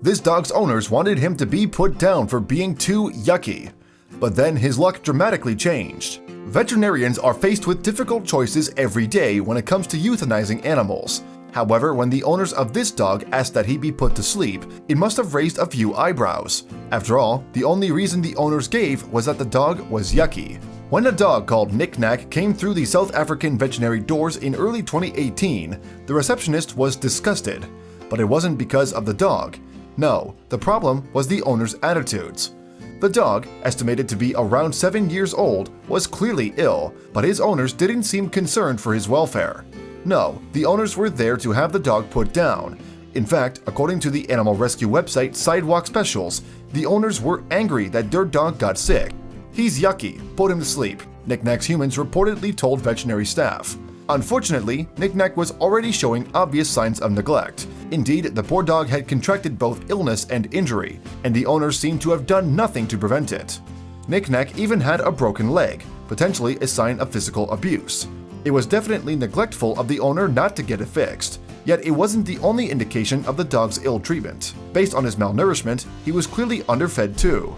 This dog's owners wanted him to be put down for being too yucky. But then his luck dramatically changed. Veterinarians are faced with difficult choices every day when it comes to euthanizing animals. However, when the owners of this dog asked that he be put to sleep, it must have raised a few eyebrows. After all, the only reason the owners gave was that the dog was yucky. When a dog called Knick-Knack came through the South African veterinary doors in early 2018, the receptionist was disgusted. But it wasn't because of the dog. No, the problem was the owner's attitudes. The dog, estimated to be around 7 years old, was clearly ill, but his owners didn't seem concerned for his welfare. No, the owners were there to have the dog put down. In fact, according to the animal rescue website Sidewalk Specials, the owners were angry that their dog got sick. "He's yucky, put him to sleep," Knick-Knack's humans reportedly told veterinary staff. Unfortunately, Knick-Knack was already showing obvious signs of neglect. Indeed, the poor dog had contracted both illness and injury, and the owners seemed to have done nothing to prevent it. Knick-Knack even had a broken leg, potentially a sign of physical abuse. It was definitely neglectful of the owner not to get it fixed, yet it wasn't the only indication of the dog's ill treatment. Based on his malnourishment, he was clearly underfed too.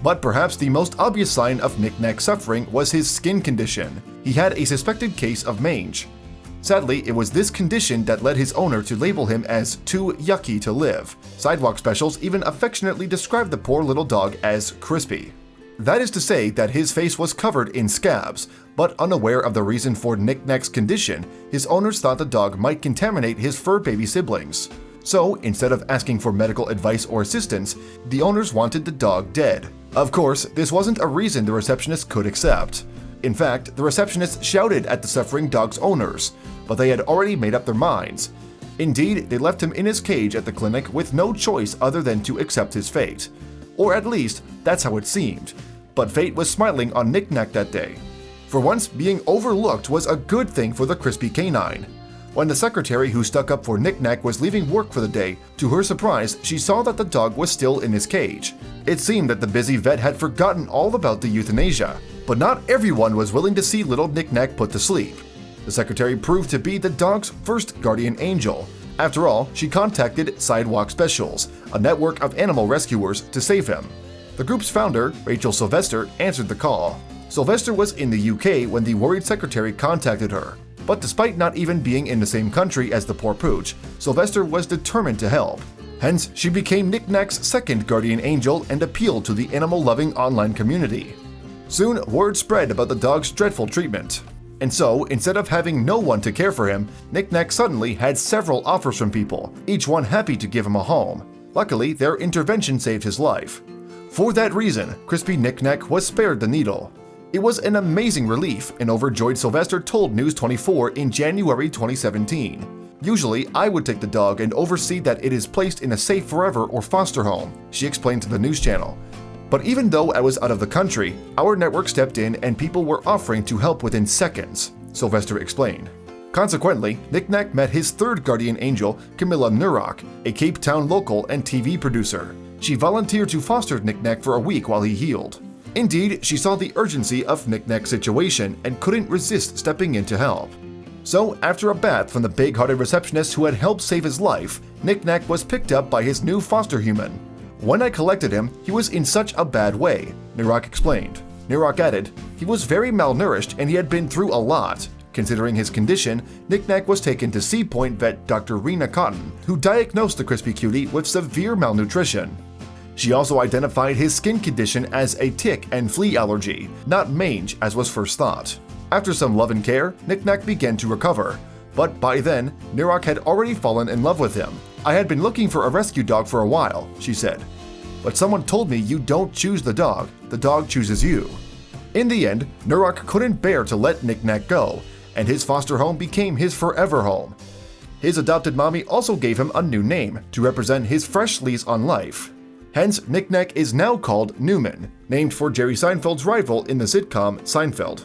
But perhaps the most obvious sign of Knick-Knack's suffering was his skin condition. He had a suspected case of mange. Sadly, it was this condition that led his owner to label him as too yucky to live. Sidewalk Specials even affectionately described the poor little dog as crispy. That is to say that his face was covered in scabs, but unaware of the reason for Knick-Knack's condition, his owners thought the dog might contaminate his fur baby siblings. So, instead of asking for medical advice or assistance, the owners wanted the dog dead. Of course, this wasn't a reason the receptionist could accept. In fact, the receptionist shouted at the suffering dog's owners, but they had already made up their minds. Indeed, they left him in his cage at the clinic with no choice other than to accept his fate. Or at least, that's how it seemed. But fate was smiling on Knick-Knack that day. For once, being overlooked was a good thing for the crispy canine. When the secretary who stuck up for Knick-Knack was leaving work for the day, to her surprise, she saw that the dog was still in his cage. It seemed that the busy vet had forgotten all about the euthanasia, but not everyone was willing to see little Knick-Knack put to sleep. The secretary proved to be the dog's first guardian angel. After all, she contacted Sidewalk Specials, a network of animal rescuers, to save him. The group's founder, Rachel Sylvester, answered the call. Sylvester was in the UK when the worried secretary contacted her. But despite not even being in the same country as the poor pooch, Sylvester was determined to help. Hence, she became Knick-Knack's second guardian angel and appealed to the animal-loving online community. Soon, word spread about the dog's dreadful treatment. And so, instead of having no one to care for him, Knick-Knack suddenly had several offers from people, each one happy to give him a home. Luckily, their intervention saved his life. For that reason, Crispy Knick-Knack was spared the needle. It was an amazing relief, an overjoyed Sylvester told News 24 in January 2017. "Usually, I would take the dog and oversee that it is placed in a safe forever or foster home," she explained to the news channel. "But even though I was out of the country, our network stepped in and people were offering to help within seconds," Sylvester explained. Consequently, Knick-Knack met his third guardian angel, Camilla Nurok, a Cape Town local and TV producer. She volunteered to foster Knick-Knack for a week while he healed. Indeed, she saw the urgency of Knick-Knack's situation and couldn't resist stepping in to help. So, after a bath from the big-hearted receptionist who had helped save his life, Knick-Knack was picked up by his new foster human. "When I collected him, he was in such a bad way," Nurok explained. Nurok added, "He was very malnourished and he had been through a lot." Considering his condition, Knick-Knack was taken to Sea Point vet Dr. Rena Cotton, who diagnosed the crispy cutie with severe malnutrition. She also identified his skin condition as a tick and flea allergy, not mange as was first thought. After some love and care, Knick-Knack began to recover. But by then, Nurok had already fallen in love with him. "I had been looking for a rescue dog for a while," she said. "But someone told me you don't choose the dog chooses you." In the end, Nurok couldn't bear to let Knick-Knack go, and his foster home became his forever home. His adopted mommy also gave him a new name to represent his fresh lease on life. Hence, Knick-Knack is now called Newman, named for Jerry Seinfeld's rival in the sitcom Seinfeld.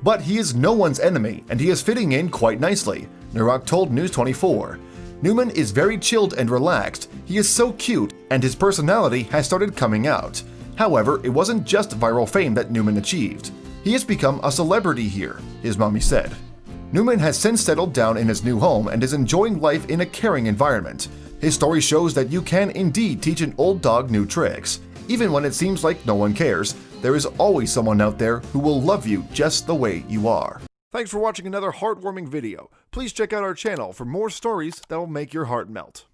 But he is no one's enemy, and he is fitting in quite nicely, Nurok told News 24. "Newman is very chilled and relaxed, he is so cute, and his personality has started coming out. However, it wasn't just viral fame that Newman achieved. He has become a celebrity here," his mommy said. Newman has since settled down in his new home and is enjoying life in a caring environment. His story shows that you can indeed teach an old dog new tricks. Even when it seems like no one cares, there is always someone out there who will love you just the way you are. Thanks for watching another heartwarming video. Please check out our channel for more stories that will make your heart melt.